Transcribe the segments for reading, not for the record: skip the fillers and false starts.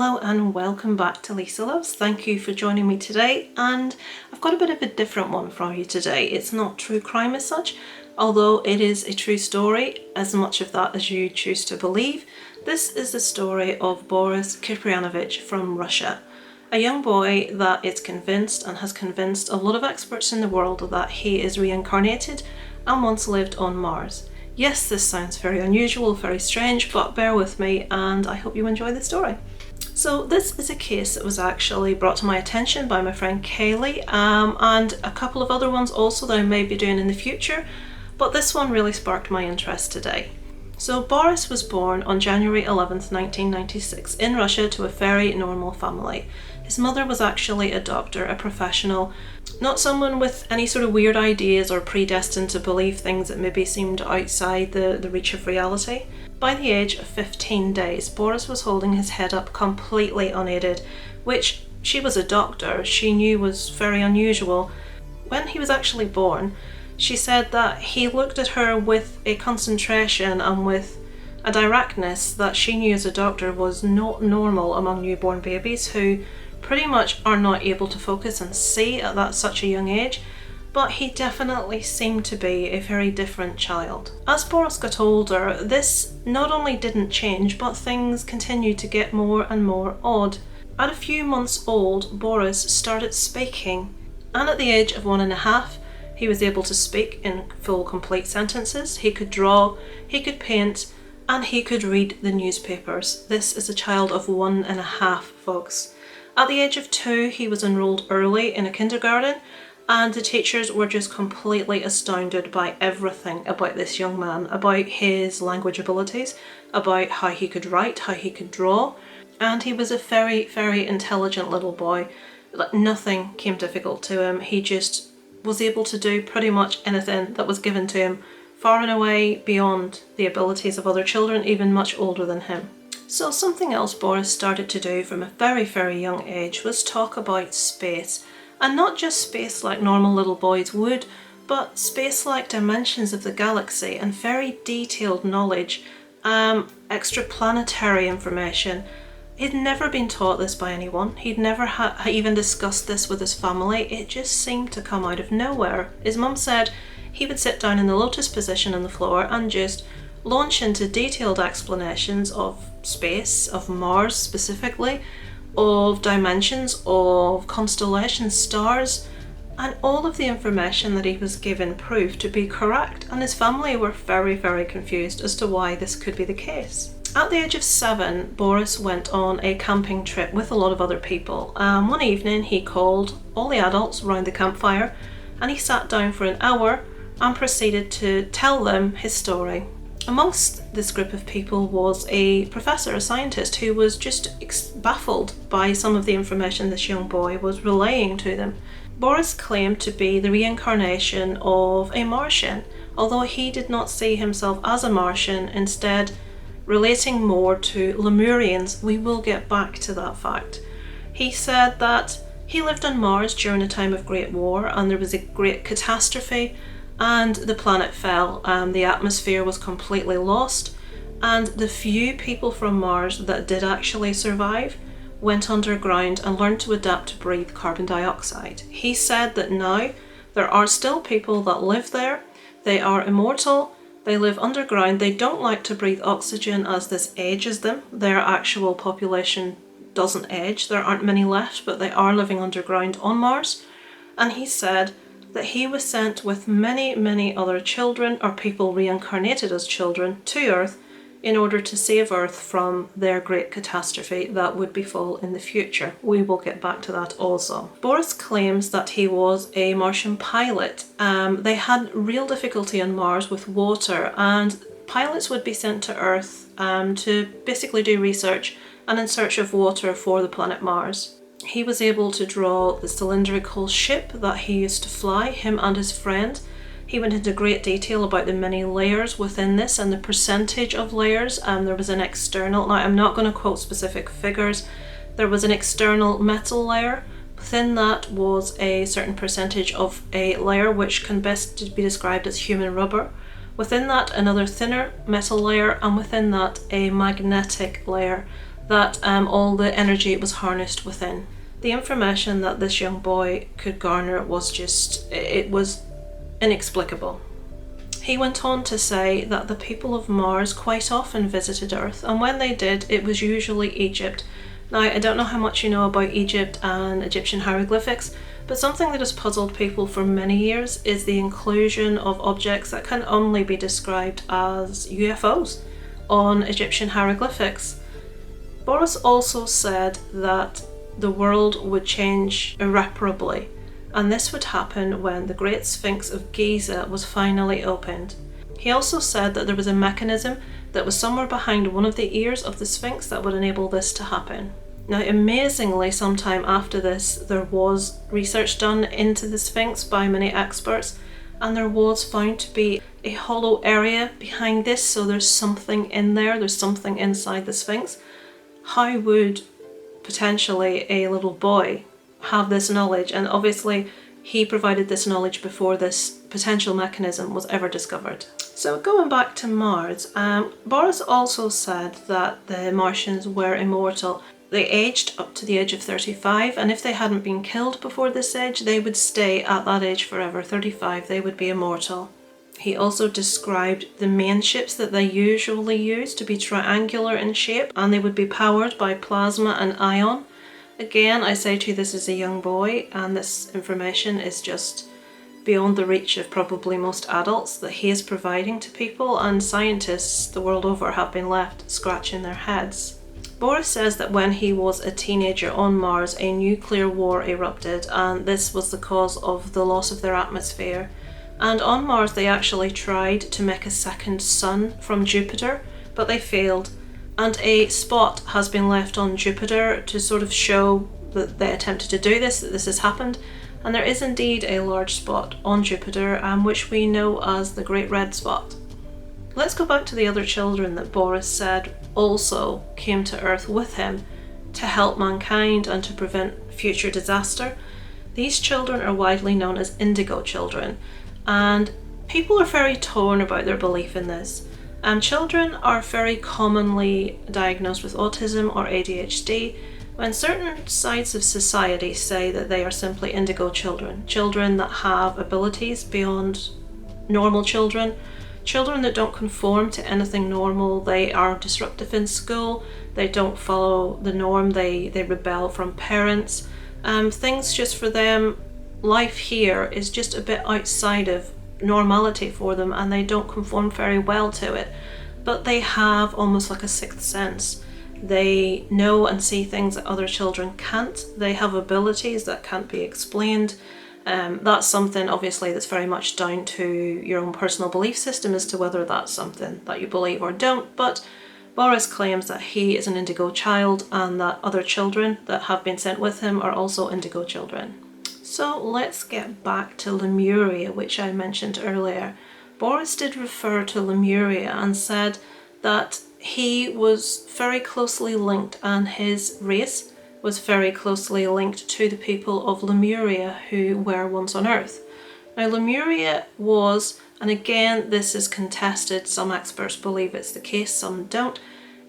Hello and welcome back to Lisa Loves. Thank you for joining me today, and I've got a bit of a different one for you today. It's not true crime as such, although it is a true story, as much of that as you choose to believe. This is the story of Boris Kipriyanovich from Russia, a young boy that is convinced and has convinced a lot of experts in the world that he is reincarnated and once lived on Mars. Yes, this sounds very unusual, very strange, but bear with me and I hope you enjoy the story. So this is a case that was actually brought to my attention by my friend Kaylee and a couple of other ones also that I may be doing in the future, but this one really sparked my interest today. So Boris was born on January 11th, 1996 in Russia to a very normal family. His mother was actually a doctor, a professional, not someone with any sort of weird ideas or predestined to believe things that maybe seemed outside the reach of reality. By the age of 15 days, Boris was holding his head up completely unaided, which she was a doctor, she knew was very unusual. When he was actually born, she said that he looked at her with a concentration and with a directness that she knew as a doctor was not normal among newborn babies who pretty much are not able to focus and see at such a young age, but he definitely seemed to be a very different child. As Boris got older, this not only didn't change, but things continued to get more and more odd. At a few months old, Boris started speaking, and at the age of 1.5, he was able to speak in full, complete sentences. He could draw, he could paint, and he could read the newspapers. This is a child of 1.5, folks. At the age of 2, he was enrolled early in a kindergarten, and the teachers were just completely astounded by everything about this young man, about his language abilities, about how he could write, how he could draw, and he was a very, very intelligent little boy. Nothing came difficult to him. He just was able to do pretty much anything that was given to him, far and away beyond the abilities of other children, even much older than him. So something else Boris started to do from a very, very young age was talk about space. And not just space like normal little boys would, but space-like dimensions of the galaxy and very detailed knowledge, extraplanetary information. He'd never been taught this by anyone. He'd never even discussed this with his family. It just seemed to come out of nowhere. His mum said he would sit down in the lotus position on the floor and just launch into detailed explanations of space, of Mars specifically, of dimensions, of constellations, stars, and all of the information that he was given proved to be correct, and his family were very, very confused as to why this could be the case. At the age of 7, Boris went on a camping trip with a lot of other people. One evening he called all the adults round the campfire and he sat down for an hour and proceeded to tell them his story. Amongst this group of people was a professor, a scientist, who was just baffled by some of the information this young boy was relaying to them. Boris claimed to be the reincarnation of a Martian, although he did not see himself as a Martian, instead relating more to Lemurians. We will get back to that fact. He said that he lived on Mars during a time of great war and there was a great catastrophe and the planet fell, the atmosphere was completely lost, and the few people from Mars that did actually survive went underground and learned to adapt to breathe carbon dioxide. He said that now there are still people that live there, they are immortal, they live underground, they don't like to breathe oxygen as this ages them. Their actual population doesn't age, there aren't many left, but they are living underground on Mars. And he said that he was sent with many, many other children, or people reincarnated as children, to Earth in order to save Earth from their great catastrophe that would befall in the future. We will get back to that also. Boris claims that he was a Martian pilot. They had real difficulty on Mars with water, and pilots would be sent to Earth to basically do research and in search of water for the planet Mars. He was able to draw the cylindrical ship that he used to fly, him and his friend. He went into great detail about the many layers within this and the percentage of layers. There was an external, now I'm not going to quote specific figures, there was an external metal layer. Within that was a certain percentage of a layer which can best be described as human rubber. Within that, another thinner metal layer, and within that, a magnetic layer that all the energy was harnessed within. The information that this young boy could garner was it was inexplicable. He went on to say that the people of Mars quite often visited Earth, and when they did, it was usually Egypt. Now, I don't know how much you know about Egypt and Egyptian hieroglyphics, but something that has puzzled people for many years is the inclusion of objects that can only be described as UFOs on Egyptian hieroglyphics. Boris also said that the world would change irreparably, and this would happen when the Great Sphinx of Giza was finally opened. He also said that there was a mechanism that was somewhere behind one of the ears of the Sphinx that would enable this to happen. Now, amazingly, sometime after this, there was research done into the Sphinx by many experts, and there was found to be a hollow area behind this, so there's something in there, there's something inside the Sphinx. How would potentially a little boy have this knowledge? And obviously, he provided this knowledge before this potential mechanism was ever discovered. So going back to Mars, Boris also said that the Martians were immortal. They aged up to the age of 35, and if they hadn't been killed before this age, they would stay at that age forever. 35, they would be immortal. He also described the main ships that they usually use to be triangular in shape, and they would be powered by plasma and ion. Again, I say to you, this is a young boy, and this information is just beyond the reach of probably most adults that he is providing to people, and scientists the world over have been left scratching their heads. Boris says that when he was a teenager on Mars, a nuclear war erupted, and this was the cause of the loss of their atmosphere. And on Mars they actually tried to make a second sun from Jupiter, but they failed. And a spot has been left on Jupiter to sort of show that they attempted to do this, that this has happened. And there is indeed a large spot on Jupiter, which we know as the Great Red Spot. Let's go back to the other children that Boris said also came to Earth with him to help mankind and to prevent future disaster. These children are widely known as Indigo children, and people are very torn about their belief in this. Children are very commonly diagnosed with autism or ADHD, when certain sides of society say that they are simply indigo children, children that have abilities beyond normal children, children that don't conform to anything normal. They are disruptive in school, they don't follow the norm, they rebel from parents. Things just for them, life here is just a bit outside of normality for them, and they don't conform very well to it. But they have almost like a sixth sense. They know and see things that other children can't. They have abilities that can't be explained. That's something obviously that's very much down to your own personal belief system as to whether that's something that you believe or don't. But Boris claims that he is an indigo child and that other children that have been sent with him are also indigo children. So let's get back to Lemuria, which I mentioned earlier. Boris did refer to Lemuria and said that he was very closely linked, and his race was very closely linked to the people of Lemuria who were once on Earth. Now Lemuria was, and again this is contested, some experts believe it's the case, some don't,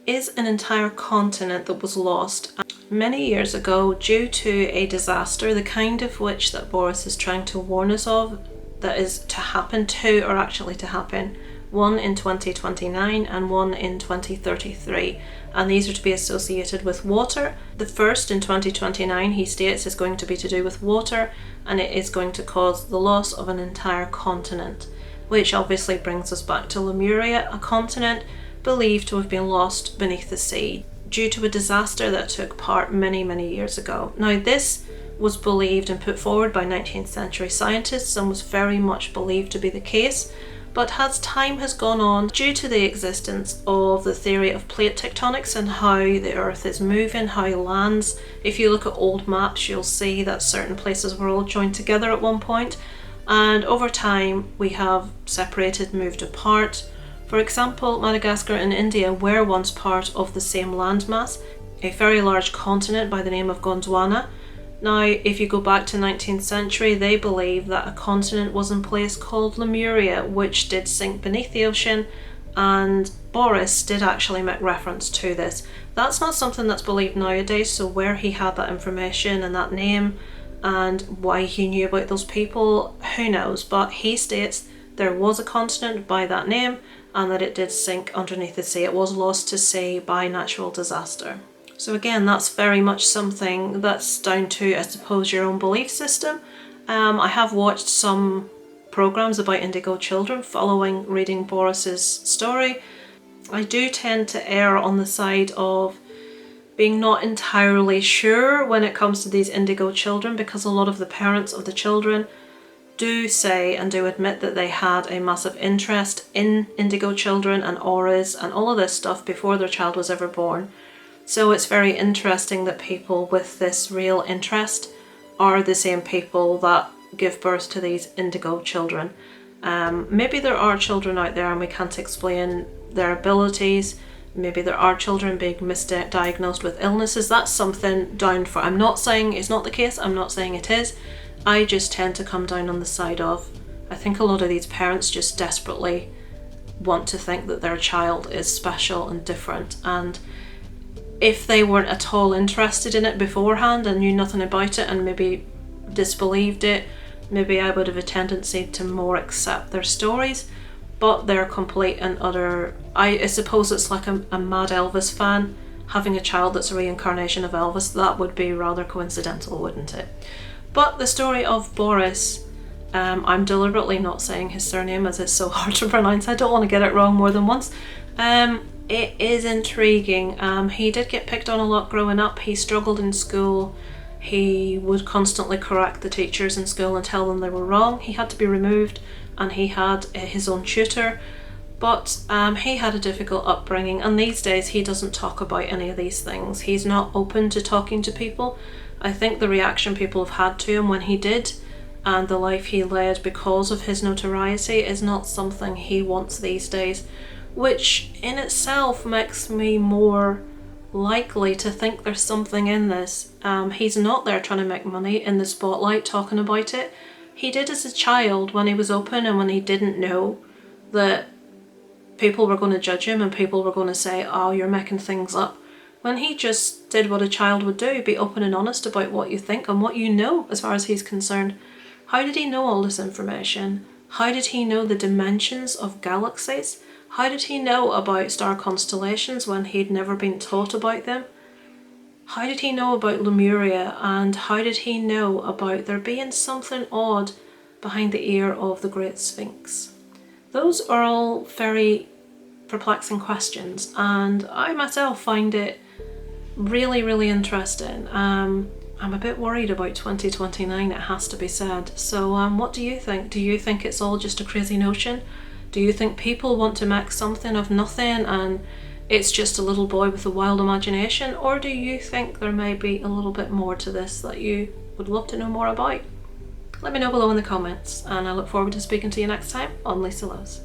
is an entire continent that was lost many years ago due to a disaster, the kind of which that Boris is trying to warn us of, that is to happen to, or actually to happen, one in 2029 and one in 2033, and these are to be associated with water. The first in 2029, he states, is going to be to do with water, and it is going to cause the loss of an entire continent, which obviously brings us back to Lemuria, a continent believed to have been lost beneath the sea due to a disaster that took part many, many years ago. Now this was believed and put forward by 19th century scientists and was very much believed to be the case. But as time has gone on, due to the existence of the theory of plate tectonics and how the Earth is moving, how lands, if you look at old maps, you'll see that certain places were all joined together at one point, and over time we have separated, moved apart. For example, Madagascar and India were once part of the same landmass, a very large continent by the name of Gondwana. Now, if you go back to 19th century, they believe that a continent was in place called Lemuria, which did sink beneath the ocean, and Boris did actually make reference to this. That's not something that's believed nowadays, so where he had that information and that name and why he knew about those people, who knows, but he states there was a continent by that name and that it did sink underneath the sea. It was lost to sea by natural disaster. So again, that's very much something that's down to, I suppose, your own belief system. I have watched some programs about indigo children following reading Boris's story. I do tend to err on the side of being not entirely sure when it comes to these indigo children, because a lot of the parents of the children do say and do admit that they had a massive interest in indigo children and auras and all of this stuff before their child was ever born. So it's very interesting that people with this real interest are the same people that give birth to these indigo children. Maybe there are children out there and we can't explain their abilities. Maybe there are children being misdiagnosed with illnesses. That's something down for. I'm not saying it's not the case. I'm not saying it is. I just tend to come down on the side of, I think a lot of these parents just desperately want to think that their child is special and different, and if they weren't at all interested in it beforehand and knew nothing about it and maybe disbelieved it, maybe I would have a tendency to more accept their stories. But they're complete and utter, I suppose it's like a mad Elvis fan having a child that's a reincarnation of Elvis. That would be rather coincidental, wouldn't it? But the story of Boris, I'm deliberately not saying his surname as it's so hard to pronounce. I don't want to get it wrong more than once. It is intriguing. He did get picked on a lot growing up. He struggled in school. He would constantly correct the teachers in school and tell them they were wrong. He had to be removed, and he had his own tutor. But he had a difficult upbringing, and these days he doesn't talk about any of these things. He's not open to talking to people. I think the reaction people have had to him when he did, and the life he led because of his notoriety, is not something he wants these days, which in itself makes me more likely to think there's something in this. He's not there trying to make money in the spotlight talking about it. He did as a child when he was open and when he didn't know that people were going to judge him and people were going to say, oh, you're making things up. When he just did what a child would do, be open and honest about what you think and what you know as far as he's concerned. How did he know all this information? How did he know the dimensions of galaxies? How did he know about star constellations when he'd never been taught about them? How did he know about Lemuria, and how did he know about there being something odd behind the ear of the Great Sphinx? Those are all very perplexing questions, and I myself find it really, really interesting. I'm a bit worried about 2029, it has to be said. So what do you think? Do you think it's all just a crazy notion? Do you think people want to make something of nothing and it's just a little boy with a wild imagination? Or do you think there may be a little bit more to this that you would love to know more about? Let me know below in the comments, and I look forward to speaking to you next time on Lisa Loves.